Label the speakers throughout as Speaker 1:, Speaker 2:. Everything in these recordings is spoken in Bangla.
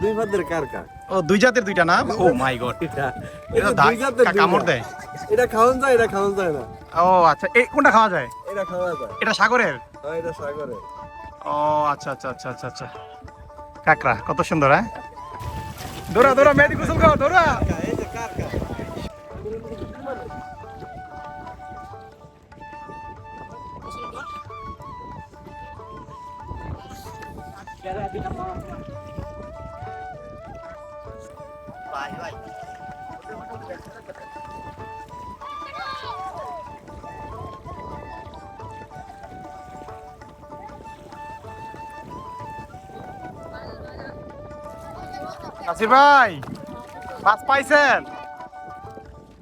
Speaker 1: দুই ভাতের কারকা।
Speaker 2: ও দুই জাতের দুইটা না? ও মাই গড, এটা
Speaker 1: দুই জাতের
Speaker 2: কামড় দেয়।
Speaker 1: এটা খাওয়ান যায়, এটা খাওয়ান যায় না।
Speaker 2: ও আচ্ছা, এই কোনটা খাওয়া যায়?
Speaker 1: এটা খাওয়া যায়।
Speaker 2: এটা সাগরের?
Speaker 1: হ্যাঁ, এটা সাগরে।
Speaker 2: ও আচ্ছা আচ্ছা আচ্ছা আচ্ছা আচ্ছা। কাকড়া কত সুন্দর, হ্যাঁ? দৌড়া দৌড়া মেহেদি গোসল কর, দৌড়া।
Speaker 1: এই যে কারকা।
Speaker 2: নাসির ভাই, মাছ পাইছেন?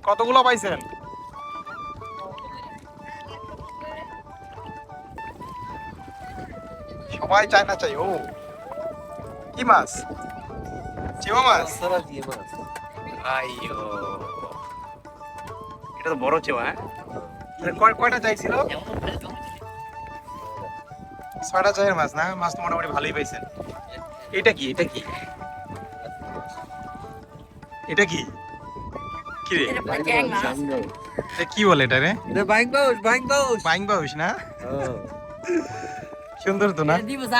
Speaker 2: কতগুলো পাইছেন? সবাই চায় না চাই। ও কি মাছ? চেওয়া মাছ?
Speaker 1: সারা দিয়ে মাছ।
Speaker 2: আইয়ো, এটা তো বড় চেওয়া, হ্যাঁ? কয়টা চাইছিল? 6টা চাইয়ের মাছ না? মাছ তো মোটামুটি ভালোই পাইছেন। এটা কি, এটা কি, এটা কি, কি রে? এটা কি বলে এটা রে?
Speaker 1: এটা বাইং বাউস, বাইং বাউস।
Speaker 2: বাইং বাউস না?
Speaker 1: হ্যাঁ।
Speaker 2: সুন্দর তো না?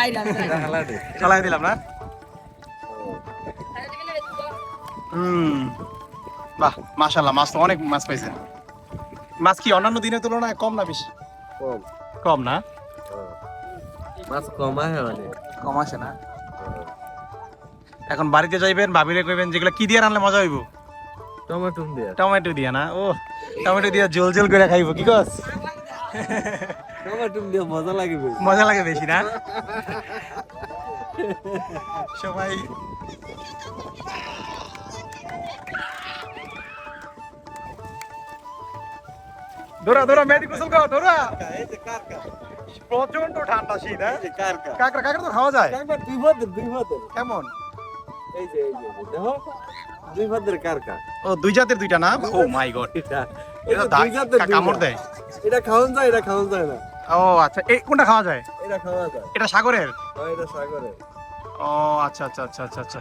Speaker 1: এটা হালা দে।
Speaker 2: চালাই দিলাম না? বাহ, মাশাআল্লাহ, মাছ তো অনেক মাছ পাইছেন। মাছ কি অন্যান্য দিনের তুলনায় কম না বেশি?
Speaker 1: কম।
Speaker 2: কম না?
Speaker 1: মাছ কম আহে অনেক।
Speaker 2: কম আসে না? এখন বাড়িতে যাইবেন, ভাবিরে কইবেন যেগুলো কি দিয়ে রান্না মজা হইব?
Speaker 1: টমেটো দিয়ে।
Speaker 2: টমেটো দিয়া না? ও টমেটো দিয়া ঝোল ঝোল করে খাইব, কি কস?
Speaker 1: টমেটো দিয়ে মজা লাগবে।
Speaker 2: মজা লাগে বেশি না? সবাই দৌড়া দৌড়া মেহেদি গোসল কর, দৌড়া।
Speaker 1: এই যে কারকা।
Speaker 2: প্রচন্ড ঠান্ডা শীত, হ্যাঁ?
Speaker 1: এই যে কারকা।
Speaker 2: কাকড়া কাকড়া তো খাওয়া যায়।
Speaker 1: কারকা দুই ভাতের, দুই ভাতের।
Speaker 2: কেমন?
Speaker 1: এই যে দেখো, দুই ভাতের কারকা।
Speaker 2: ও দুই জাতের দুইটা না? ও মাই গড,
Speaker 1: এটা
Speaker 2: এটা
Speaker 1: দুই জাতের
Speaker 2: কামড় দেয়।
Speaker 1: এটা খাওয়ান যায়, এটা খাওয়ান যায় না।
Speaker 2: ও আচ্ছা, এই কোনটা খাওয়া যায়?
Speaker 1: এটা খাওয়া যায়।
Speaker 2: এটা সাগরের?
Speaker 1: হ্যাঁ, এটা সাগরে।
Speaker 2: ও আচ্ছা আচ্ছা আচ্ছা আচ্ছা আচ্ছা।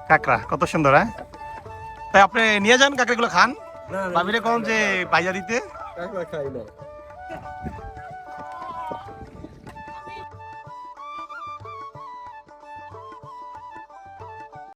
Speaker 2: কাকড়া কত সুন্দর, হ্যাঁ? তাই আপনি নিয়ে যান, কাকড়াগুলো খান।
Speaker 1: না,
Speaker 2: ভাবিরে কোন যে বাইজা দিতে।
Speaker 1: কাঁকড়া খাই না।